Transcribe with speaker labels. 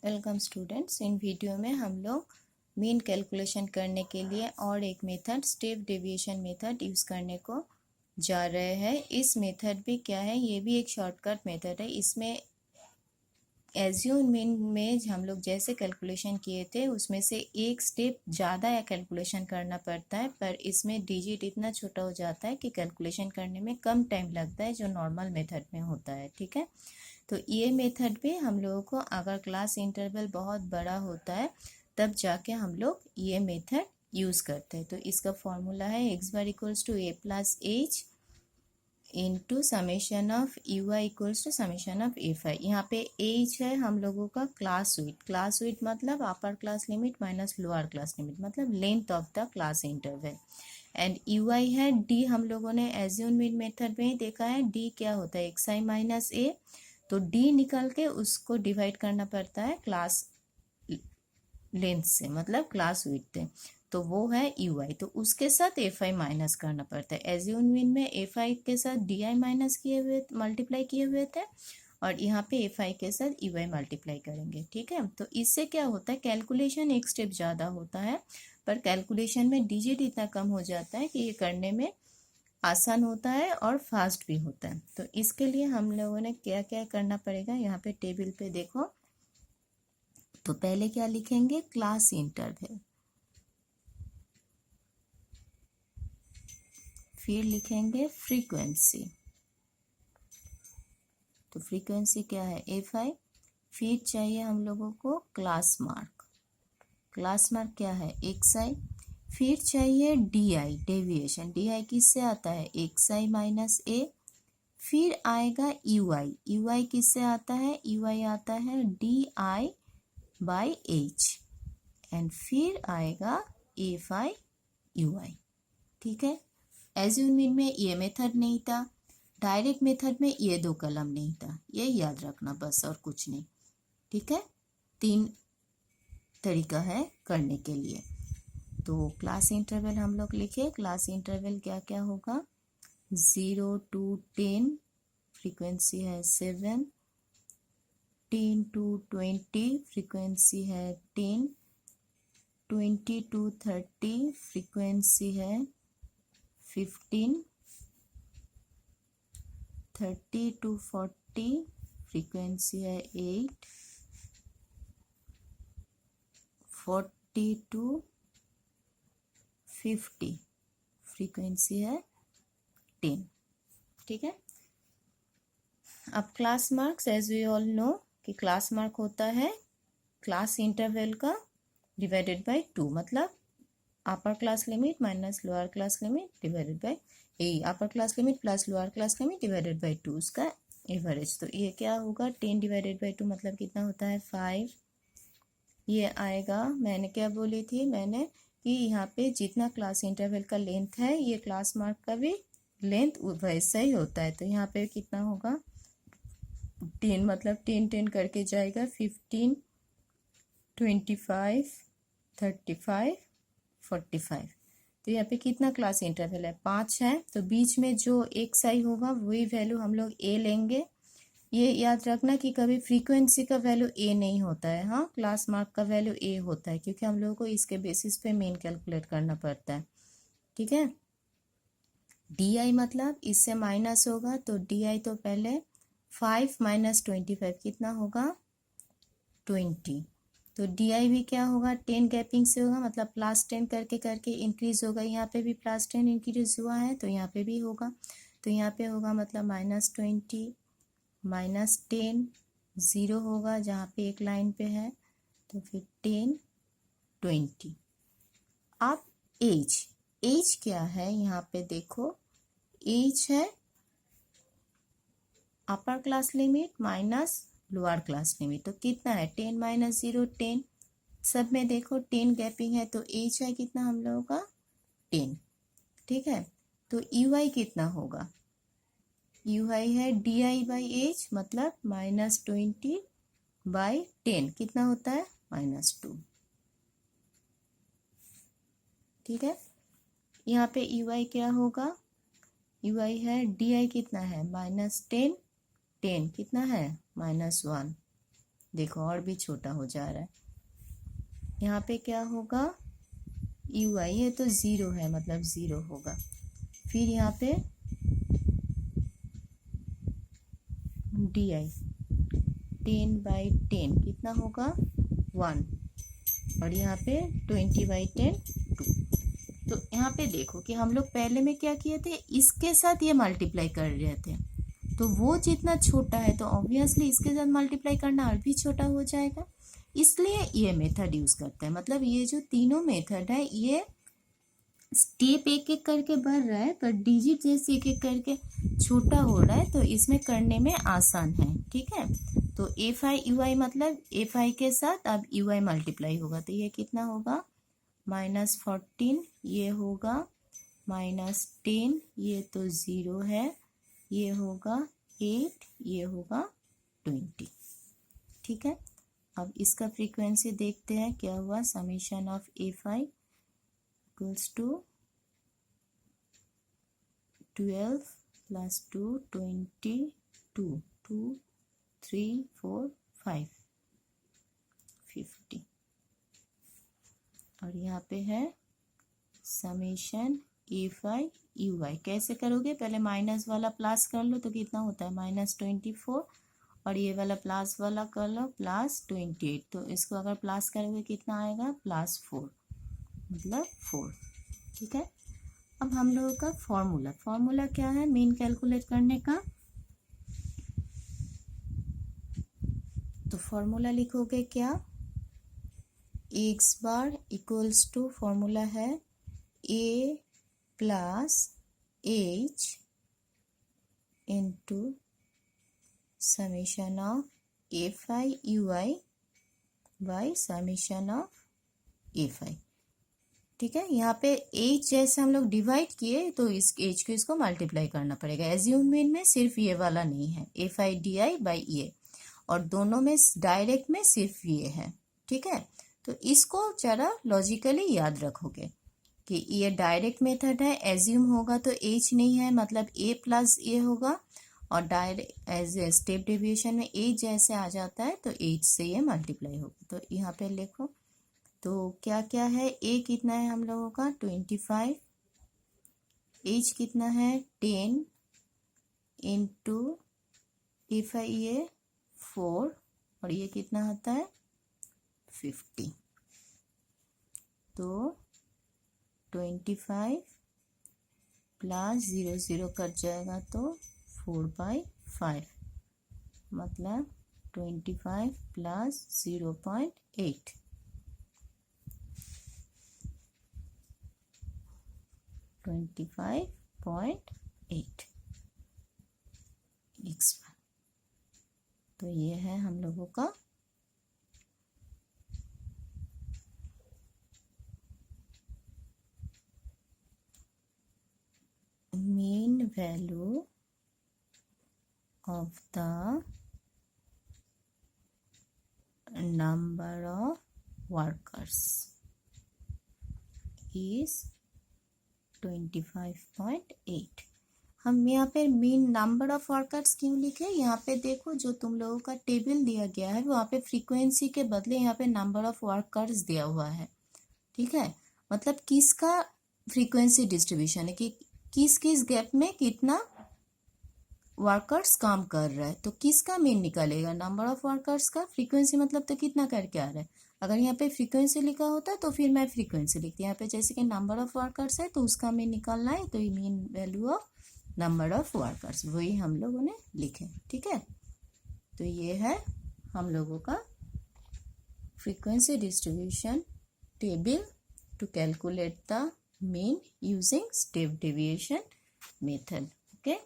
Speaker 1: Welcome students. इन video में हम लोग मीन कैलकुलेशन करने के लिए और एक method step deviation method use करने को जा रहे हैं। इस मेथड भी क्या है, ये भी एक शॉर्टकट मेथड है। इसमें एज्यूम मीन में हम लोग जैसे कैलकुलेशन किए थे उसमें से एक स्टेप ज़्यादा या कैलकुलेशन करना पड़ता है, पर इसमें डिजिट इतना छोटा हो जाता है कि कैलकुलेशन करने में कम टाइम लगता है जो नॉर्मल मेथड में होता है। ठीक है, तो ये मेथड भी हम लोगों को अगर क्लास इंटरवल बहुत बड़ा होता है तब जाके हम लोग ये मेथड यूज़ करते हैं। तो इसका फॉर्मूला है X bar equals to A plus H into summation of U I equals to summation of F I. यहाँ पे एच है हम लोगों का क्लास विड्थ। क्लास विड्थ मतलब upper class limit minus lower class limit, मतलब length of the class interval. And U I है D. हम लोगों ने एज्यूम मेथड में ही देखा है डी क्या होता है, एक्स आई माइनस ए। तो डी निकल के उसको डिवाइड करना पड़ता है क्लास लेंथ से, मतलब क्लास विड्थ से, तो वो है यू आई। तो उसके साथ एफ आई माइनस करना पड़ता है। एज्यूम में एफ आई के साथ डी आई माइनस किए हुए मल्टीप्लाई किए हुए थे, और यहाँ पे एफ आई के साथ यू आई मल्टीप्लाई करेंगे। ठीक है, तो इससे क्या होता है, कैलकुलेशन एक स्टेप ज़्यादा होता है पर कैलकुलेशन में डिजिट इतना कम हो जाता है कि ये करने में आसान होता है और फास्ट भी होता है। तो इसके लिए हम लोगों ने क्या क्या करना पड़ेगा, यहाँ पे टेबल पे देखो। तो पहले क्या लिखेंगे, क्लास इंटरवल, फिर लिखेंगे फ्रीक्वेंसी। तो फ्रीक्वेंसी क्या है, एफ आई। फिर चाहिए हम लोगों को क्लास मार्क। क्लास मार्क क्या है, एक्स आई। फिर चाहिए D I, deviation. D I किससे आता है, एक्स आई माइनस ए। फिर आएगा यू आई। यू आई किससे आता है, यू आई आता है D I by H. And फिर आएगा एफ आई यू आई। ठीक है, एज्यूम में ये मेथड नहीं था, डायरेक्ट मेथड में ये दो कलम नहीं था, ये याद रखना बस और कुछ नहीं। ठीक है, तीन तरीका है करने के लिए। तो क्लास इंटरवल हम लोग लिखे, क्लास इंटरवल क्या क्या होगा, 0 to 10, फ्रीक्वेंसी है 7, 10 to 20, फ्रीक्वेंसी है 10, 20 to 30, फ्रीक्वेंसी है 15, 30 to 40, फ्रीक्वेंसी है 8, 40 to 50, फ्रीक्वेंसी है 10। ठीक है, अब class marks, as we all know कि क्लास मार्क होता है क्लास इंटरवल का डिवाइडेड बाय 2, मतलब upper class limit minus lower class limit divided by A, upper class limit plus lower class limit divided by 2, उसका average. तो ये क्या होगा, 10 डिवाइडेड बाय 2 मतलब कितना होता है, 5। ये आएगा, मैंने क्या बोली थी, मैंने कि यहाँ पे जितना क्लास इंटरवल का लेंथ है ये क्लास मार्क का भी लेंथ वैसा ही होता है। तो यहाँ पे कितना होगा, 10, मतलब 10 10 करके जाएगा, 15, 25, 35, 45। तो यहाँ पे कितना क्लास इंटरवल है, 5 है। तो बीच में जो एक साई होगा वही वैल्यू हम लोग ए लेंगे। ये याद रखना कि कभी फ्रीक्वेंसी का वैल्यू ए नहीं होता है, हाँ, क्लास मार्क का वैल्यू ए होता है, क्योंकि हम लोगों को इसके बेसिस पे मेन कैलकुलेट करना पड़ता है। ठीक है, डी आई मतलब इससे माइनस होगा, तो डी आई तो पहले 5 माइनस 25 कितना होगा, 20। तो डी आई भी क्या होगा, 10 गैपिंग से होगा, मतलब प्लस 10 करके करके इंक्रीज होगा। यहाँ पे भी प्लस 10 इंक्रीज हुआ है तो यहाँ पे भी होगा। तो यहाँ पे होगा मतलब माइनस 20 माइनस 10, 0 होगा जहाँ पे एक लाइन पे है, तो फिर 10, 20। अब एज, एज क्या है, यहाँ पे देखो, एज है अपर class limit minus lower class limit. तो कितना है, 10 माइनस 0 10, सब में देखो 10 गैपिंग है, तो एज है कितना हम लोगों का, 10। ठीक है, तो यू आई कितना होगा, यू आई है डी आई बाई एच, मतलब माइनस 20 बाई 10 कितना होता है, -2। ठीक है, यहाँ पे यू आई क्या होगा, यू आई है डी आई कितना है, -10, 10 कितना है, -1, देखो और भी छोटा हो जा रहा है। यहाँ पे क्या होगा, यू आई है तो ज़ीरो है, मतलब ज़ीरो होगा। फिर यहाँ पे डी आई 10/10 कितना होगा 1, और यहाँ पे 20/10 2। तो यहाँ पे देखो कि हम लोग पहले में क्या किए थे, इसके साथ ये मल्टीप्लाई कर रहे थे, तो वो जितना छोटा है तो ऑब्वियसली इसके साथ मल्टीप्लाई करना और भी छोटा हो जाएगा, इसलिए ये मेथड यूज़ करते हैं। मतलब ये जो तीनों मेथड है ये स्टेप एक एक करके बढ़ रहा है, पर डिजिट जैसे एक एक करके छोटा हो रहा है, तो इसमें करने में आसान है। ठीक है, तो एफ आई यू आई मतलब एफ आई के साथ अब यू आई मल्टीप्लाई होगा, तो ये कितना होगा -14, ये होगा -10, ये तो ज़ीरो है, ये होगा 8, ये होगा 20। ठीक है, अब इसका फ्रीक्वेंसी देखते हैं क्या हुआ। Summation of F I equals to 12 + 2 22 2 3 4 5 50, और यहाँ पे है समीशन एफ आई यू आई। कैसे करोगे, पहले माइनस वाला प्लस कर लो तो कितना होता है -24, और ये वाला प्लस वाला कर लो +28, तो इसको अगर प्लस करोगे कितना आएगा +4, मतलब 4। ठीक है, अब हम लोगों का फॉर्मूला क्या है मीन कैलकुलेट करने का, तो फॉर्मूला लिखोगे क्या, X bar equals to formula है A plus H into summation of F I U I by summation of F I. ठीक है, यहाँ पे एच जैसे हम लोग डिवाइड किए तो इस एच को इसको मल्टीप्लाई करना पड़ेगा। एज्यूम मीन में सिर्फ ये वाला नहीं है, F I D I by A, और दोनों में डायरेक्ट में सिर्फ ये है। ठीक है, तो इसको जरा लॉजिकली याद रखोगे कि ये डायरेक्ट मेथड है, एज्यूम होगा तो एच नहीं है, मतलब ए प्लस ए होगा, और direct as a step deviation में एच जैसे आ जाता है तो एच से ये मल्टीप्लाई होगा। तो यहाँ पे लिखो, तो क्या क्या है, ए कितना है हम लोगों का 25, एच कितना है 10 इंटू एफ आई ये 4, और ये कितना होता है 50, तो 25 प्लस 0 0 कट जाएगा तो 4/5, मतलब 25 प्लस 0.8, 25.8 x। तो ये है हम लोगों का mean value of the number of workers is 25.8। हम यहाँ पे मीन नंबर ऑफ वर्कर्स क्यों लिखे, यहाँ पे देखो जो तुम लोगों का टेबल दिया गया है वहाँ पे फ्रीक्वेंसी के बदले यहाँ पे नंबर ऑफ वर्कर्स दिया हुआ है। ठीक है, मतलब किसका फ्रीक्वेंसी डिस्ट्रीब्यूशन है कि किस किस गैप में कितना वर्कर्स काम कर रहा है, तो किसका मीन निकलेगा, नंबर ऑफ वर्कर्स का। फ्रीक्वेंसी मतलब तो कितना करके आ रहा है, अगर यहाँ पे फ्रीक्वेंसी लिखा होता तो फिर मैं फ्रीक्वेंसी लिखती, यहाँ पे जैसे कि नंबर ऑफ वर्कर्स है तो उसका मीन निकालना है, तो ये mean value of number of workers वही हम लोगों ने लिखे। ठीक है, तो ये है हम लोगों का frequency distribution table to calculate the mean using step deviation method. Okay.